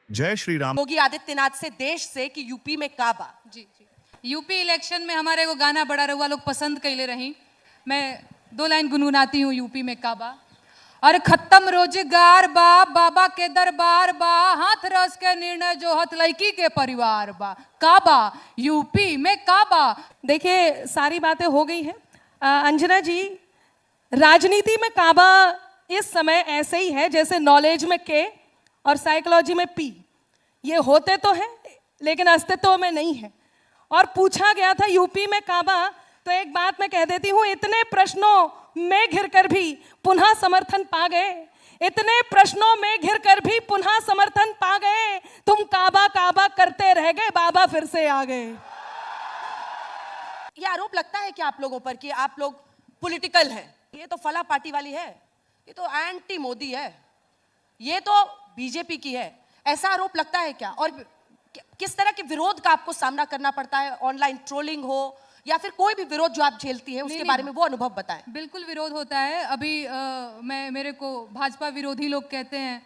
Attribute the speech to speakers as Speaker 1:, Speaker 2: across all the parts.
Speaker 1: जय श्री राम।
Speaker 2: योगी आदित्यनाथ से देश से कि यूपी में काबा।
Speaker 3: जी जी, यूपी इलेक्शन में हमारे को गाना बड़ा रहुआ लोग पसंद कैले रही। मैं 2 लाइन गुनगुनाती हूँ यूपी में काबा। और खत्म रोजगार बा, बाबा के दरबार बा, हाथ रस के निर्णय जो हथ लड़की के परिवार बा। काबा यूपी में काबा।
Speaker 4: देखिए सारी बातें हो गई हैं। अंजना जी, राजनीति में काबा इस समय ऐसे ही है जैसे नॉलेज में के और साइकोलॉजी में पी। ये होते तो हैं लेकिन अस्तित्व में नहीं है। और पूछा गया था यूपी में काबा, तो एक बात मैं कह देती हूँ, इतने प्रश्नों में घिरकर भी पुनः समर्थन पा गए। इतने प्रश्नों में घिरकर भी पुनः समर्थन पा गए। तुम काबा काबा करते रह गए, बाबा फिर से आ गए।
Speaker 2: ये आरोप लगता है कि आप लोगों पर कि आप लोग पॉलिटिकल हैं। ये तो फला पार्टी वाली है, ये तो एंटी मोदी है, ये तो बीजेपी की है, ऐसा आरोप लगता है क्या? और किस तरह के विरोध का आपको सामना करना पड़ता है? ऑनलाइन ट्रोलिंग हो या फिर कोई भी विरोध जो आप झेलती हैं, उसके बारे में वो अनुभव बताएं।
Speaker 3: बिल्कुल विरोध होता है। अभी मेरे को भाजपा विरोधी लोग कहते हैं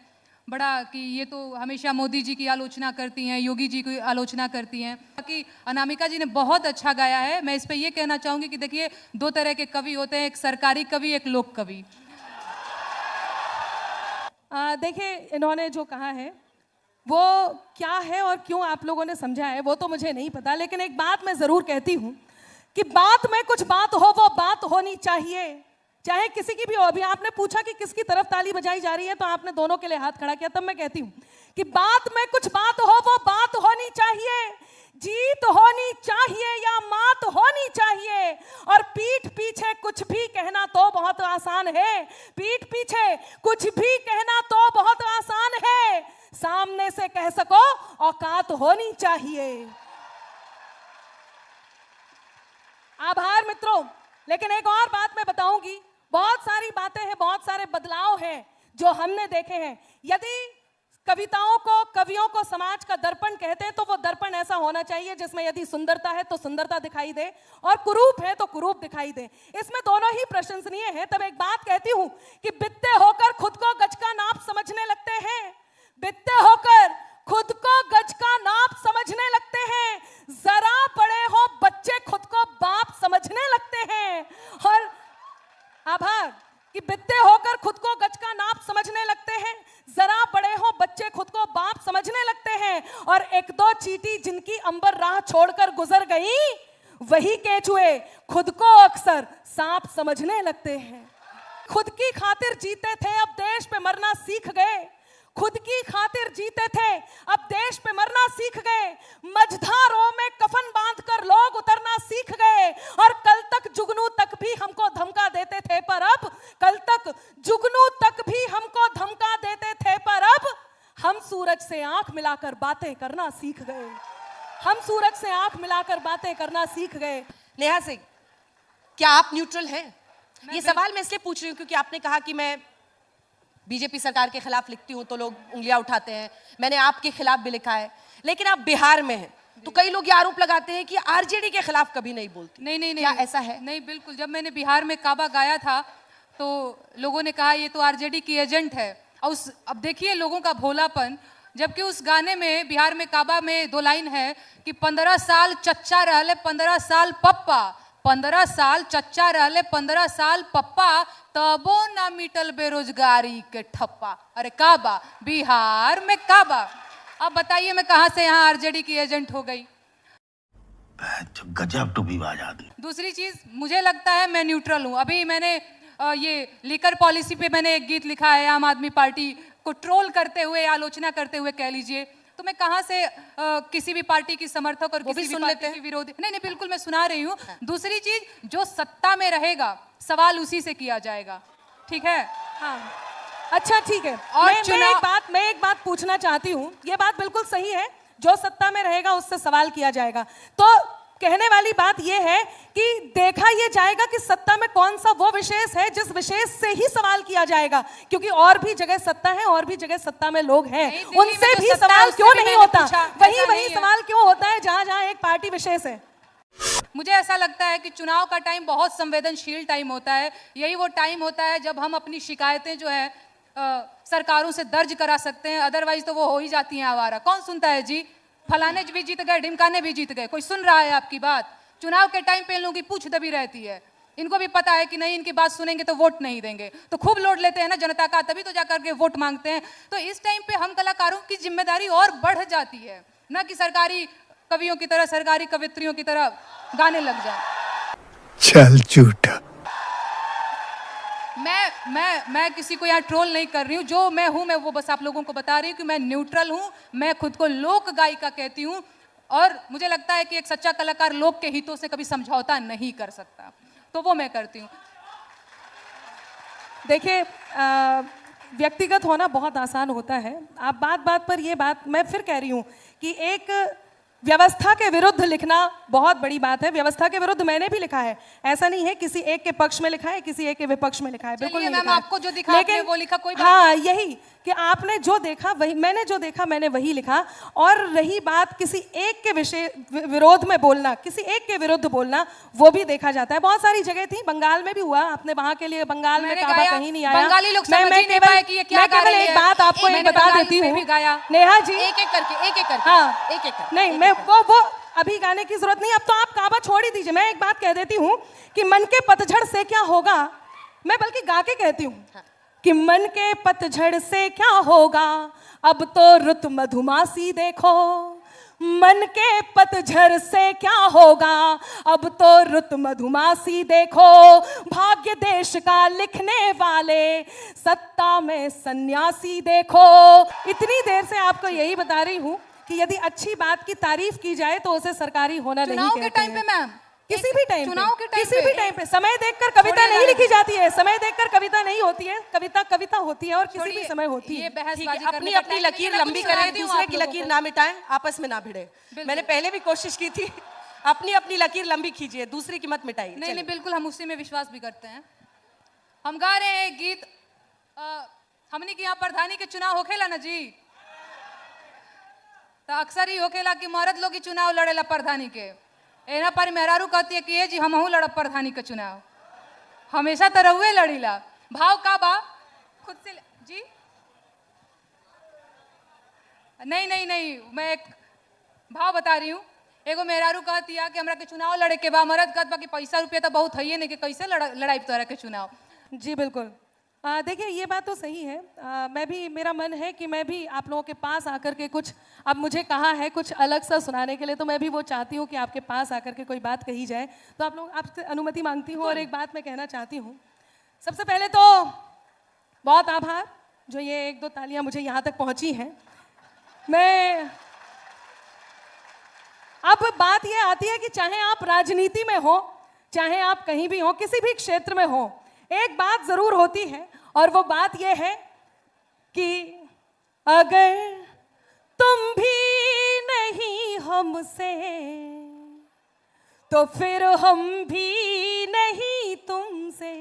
Speaker 3: बड़ा कि ये तो हमेशा मोदी जी की आलोचना करती हैं, योगी जी की आलोचना करती हैं। कि अनामिका जी ने बहुत अच्छा गाया है। मैं इस पे ये कहना चाहूँगी कि देखिए 2 तरह के कवि होते हैं, एक सरकारी कवि, एक लोक कवि।
Speaker 4: देखिए इन्होंने जो कहा है वो क्या है और क्यों आप लोगों ने समझा है वो तो मुझे नहीं पता, लेकिन एक बात मैं ज़रूर कहती हूँ कि बात में कुछ बात हो, वो बात होनी चाहिए, चाहे किसी की भी हो। अभी आपने पूछा कि किसकी तरफ ताली बजाई जा रही है, तो आपने दोनों के लिए हाथ खड़ा किया। तब मैं कहती हूँ कि बात में कुछ बात हो, वो बात होनी चाहिए। जीत होनी चाहिए या मात होनी चाहिए। और पीठ पीछे कुछ भी कहना तो बहुत आसान है, पीठ पीछे कुछ भी कहना तो बहुत आसान है, सामने से कह सको औकात होनी चाहिए। आभार मित्रों। लेकिन एक और बात मैं बताऊंगी, बहुत सारी बातें हैं, बहुत सारे बदलाव हैं जो हमने देखे हैं। यदि कविताओं को, कवियों को समाज का दर्पण कहते हैं, तो वो दर्पण ऐसा होना चाहिए जिसमें यदि सुंदरता है तो सुंदरता दिखाई दे और कुरूप है तो कुरूप दिखाई दे। इसमें दोनों ही प्रशंसनीय है। तब एक बात कहती हूं कि बित्ते होकर खुद को गज का नाप समझने लगते हैं, बित्ते होकर खुद को गज का नाप समझने लगते हैं, जरा बड़े हो बच्चे खुद को बाप समझने लगते हैं। और आभार कि बित्ते होकर खुद को गज का नाप समझने लगते हैं, जरा बड़े हो बच्चे खुद को बाप समझने लगते हैं। और 1-2 चींटी जिनकी अंबर राह छोड़कर गुजर गई, वही केंचुए खुद को अक्सर सांप समझने लगते हैं। खुद की खातिर जीते थे, अब देश पे मरना सीख गए। खुद की खातिर जीते थे, अब देश पे मरना सीख गए। मझधारों में कफन बांधकर लोग उतरना सीख गए। और कल तक जुगनू तक भी हमको धमका देते थे, पर अब कल तक जुगनू तक भी हमको धमका देते थे, पर अब हम सूरज से आंख मिलाकर बातें करना सीख गए। हम सूरज से आंख मिलाकर बातें करना सीख गए।
Speaker 2: नेहा सिंह, क्या आप न्यूट्रल हैं? ये सवाल मैं इसलिए पूछ रही हूँ क्योंकि आपने कहा कि मैं बीजेपी सरकार के खिलाफ लिखती हूं तो लोग उंगलियां उठाते हैं। मैंने आपके खिलाफ भी लिखा है, लेकिन आप बिहार में हैं तो कई लोग ये आरोप लगाते हैं कि आरजेडी के खिलाफ कभी नहीं बोलती।
Speaker 3: नहीं,
Speaker 2: क्या ऐसा है?
Speaker 3: नहीं, बिल्कुल। जब मैंने बिहार में काबा गाया था तो लोगों ने कहा ये तो आरजेडी की एजेंट है। और अब देखिए लोगों का भोलापन, जबकि उस गाने में, बिहार में काबा में 2 लाइन है कि 15 साल चच्चा रहले 15 साल पप्पा, 15 साल चच्चा रहले 15 साल पप्पा, तबो ना मिटल बेरोजगारी के ठप्पा। अरे काबा, बिहार में काबा। अब बताइए मैं कहां से यहां आरजेडी की एजेंट हो गई?
Speaker 5: गजब टूबीबाज आदमी।
Speaker 3: दूसरी चीज, मुझे लगता है मैं न्यूट्रल हूं। अभी मैंने ये लिकर पॉलिसी पे मैंने एक गीत लिखा है, आम आदमी पार्टी को ट्रोल करते हुए, आलोचना करते हुए कह लीजिए। तो मैं कहां से किसी भी पार्टी की समर्थक और किसी भी पार्टी की विरोधी, नहीं, बिल्कुल मैं सुना रही हूँ। दूसरी चीज, जो सत्ता में रहेगा सवाल उसी से किया जाएगा, ठीक है?
Speaker 4: हाँ, अच्छा ठीक है।
Speaker 3: और
Speaker 4: मैं एक बात पूछना चाहती हूँ, ये बात बिल्कुल सही है, जो सत्ता में रहेगा उससे सवाल किया जाएगा। तो कहने वाली बात यह है कि देखा यह जाएगा कि सत्ता में कौन सा वो विशेष है जिस विशेष से ही सवाल किया जाएगा, क्योंकि और भी जगह सत्ता है, और भी जगह सत्ता में लोग हैं, उनसे भी सवाल क्यों नहीं होता? वही सवाल क्यों होता है जहां जहां एक पार्टी विशेष है?
Speaker 3: मुझे ऐसा लगता है कि चुनाव का टाइम बहुत संवेदनशील टाइम होता है। यही वो टाइम होता है जब हम अपनी शिकायतें जो है सरकारों से दर्ज करा सकते हैं, अदरवाइज तो वो हो ही जाती हैं आवारा। कौन सुनता है जी? फलाने भी जीत गए, ढिमकाने भी जीत गए, कोई सुन रहा है आपकी बात? चुनाव के टाइम पे इन लोगों की पूछ दबी रहती है, इनको भी पता है कि नहीं इनकी बात सुनेंगे तो वोट नहीं देंगे, तो खूब लोड लेते हैं ना जनता का, तभी तो जाकर के वोट मांगते हैं। तो इस टाइम पे हम कलाकारों की जिम्मेदारी और बढ़ जाती है, ना कि सरकारी कवियों की तरह, सरकारी कवित्रियों की तरह गाने लग जाए।
Speaker 1: चल झूठा।
Speaker 3: मैं किसी को यहाँ ट्रोल नहीं कर रही हूँ, जो मैं हूँ मैं वो बस आप लोगों को बता रही हूँ कि मैं न्यूट्रल हूँ, मैं खुद को लोक गायिका कहती हूँ, और मुझे लगता है कि एक सच्चा कलाकार लोक के हितों से कभी समझौता नहीं कर सकता, तो वो मैं करती हूँ।
Speaker 4: देखिए, व्यक्तिगत होना बहुत आसान होता है। आप बात बात पर ये बात मैं फिर कह रही हूँ कि एक व्यवस्था के विरुद्ध लिखना बहुत बड़ी बात है। व्यवस्था के विरुद्ध मैंने भी लिखा है, ऐसा नहीं है किसी एक के पक्ष में लिखा है, किसी एक के विपक्ष में लिखा है, बिल्कुल नहीं लिखा है।
Speaker 3: आपको जो दिखा आपने वो लिखा, कोई बात
Speaker 4: हाँ, यही कि आपने जो देखा वही, मैंने जो देखा मैंने वही लिखा। और रही बात किसी एक के विषय विरोध में बोलना, किसी एक के विरुद्ध बोलना, वो भी देखा जाता है। बहुत सारी जगह थी, बंगाल में भी हुआ, आपने वहां के लिए बंगाल में काबा कहीं नहीं आया।
Speaker 3: बंगाली लोग समझ ही नहीं पाए कि ये क्या गा रही है।
Speaker 4: एक बात आपको एक बता देती हूँ नेहा जी,
Speaker 2: एक एक करके
Speaker 4: हाँ,
Speaker 2: एक एक
Speaker 4: नहीं मैं वो अभी गाने की जरूरत नहीं, अब तो आप काबा छोड़ ही दीजिए। मैं एक बात कह देती हूँ कि मन के पतझड़ से क्या होगा, मैं बल्कि गा के कहती हूँ कि मन के पतझड़ से क्या होगा, अब तो रुत मधुमासी देखो। मन के पतझड़ से क्या होगा, अब तो रुत मधुमासी देखो। भाग्य देश का लिखने वाले, सत्ता में सन्यासी देखो। इतनी देर से आपको यही बता रही हूँ कि यदि अच्छी बात की तारीफ की जाए तो उसे सरकारी होना नहीं कहते हैं।
Speaker 3: चुनाव के टाइम पे मैम,
Speaker 4: किसी भी टाइम
Speaker 3: चुनाव के टाइम
Speaker 4: किसी भी टाइम पे समय देखकर कविता नहीं लिखी जाती है, समय देखकर कविता नहीं होती है, कविता होती है और किसी भी समय होती है।
Speaker 3: ये बहसबाजी
Speaker 2: अपनी अपनी लकीर लंबी करें, दूसरे की लकीर ना मिटाएं, आपस में ना भिड़े। मैंने पहले भी कोशिश की थी, अपनी अपनी लकीर लंबी कीजिए, दूसरी की मत मिटाइए।
Speaker 3: नहीं, बिल्कुल हम उसी में विश्वास भी करते हैं। हम गा रहे हैं गीत, हमने की यहाँ प्रधानी के चुनाव होखेला ना जी, तो अक्सर ही होखेला कि मर्द लोग ही चुनाव लड़ेला प्रधानी के। एना पर मेहरारू कहती है कि ये जी हमहू लड़ब प्रधानी के चुनाव, हमेशा तो रहुए लड़ीला। भाव का बा खुद से जी, नहीं मैं एक भाव बता रही हूँ। एगो मेहरारू कहती है कि हमरा के चुनाव लड़े के बा, मर्द कहत बा कि पैसा रुपया तो बहुत है नहीं कि कैसे लड़ाई तोरा के चुनाव।
Speaker 4: जी बिल्कुल, देखिए ये बात तो सही है। मैं भी, मेरा मन है कि मैं भी आप लोगों के पास आकर के कुछ, अब मुझे कहा है कुछ अलग सा सुनाने के लिए, तो मैं भी वो चाहती हूँ कि आपके पास आकर के कोई बात कही जाए, तो आप लोग, आपसे अनुमति मांगती हूँ। और एक बात मैं कहना चाहती हूँ, सबसे पहले तो बहुत आभार जो ये एक दो तालियां मुझे यहाँ तक पहुँची हैं। मैं, अब बात ये आती है कि चाहे आप राजनीति में हो, चाहे आप कहीं भी हो, किसी भी क्षेत्र में हो, एक बात जरूर होती है, और वो बात ये है कि अगर तुम भी नहीं हमसे तो फिर हम भी नहीं तुमसे,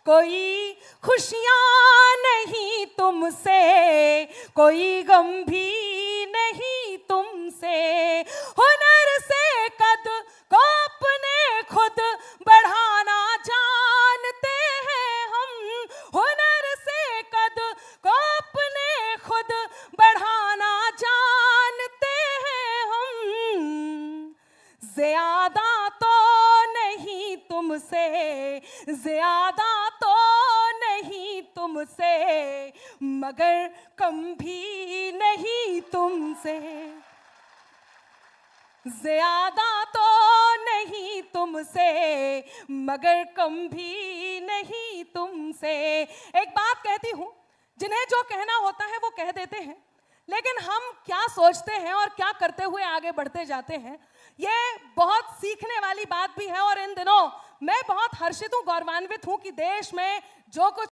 Speaker 4: कोई खुशियां नहीं तुमसे, कोई गम भी नहीं तुमसे। हुनर से कद को अपने खुद बढ़ाना जानते हैं हम, हुनर से कद को अपने खुद बढ़ाना जानते हैं हम। ज्यादा तो नहीं तुमसे, ज्यादा तो नहीं तुमसे, मगर कम भी नहीं तुमसे। ज्यादा तो नहीं तुमसे, मगर कम भी नहीं तुमसे। एक बात कहती हूँ, जिन्हें जो कहना होता है वो कह देते हैं, लेकिन हम क्या सोचते हैं और क्या करते हुए आगे बढ़ते जाते हैं, ये बहुत सीखने वाली बात भी है। और इन दिनों मैं बहुत हर्षित हूँ, गौरवान्वित हूँ कि देश में जो कुछ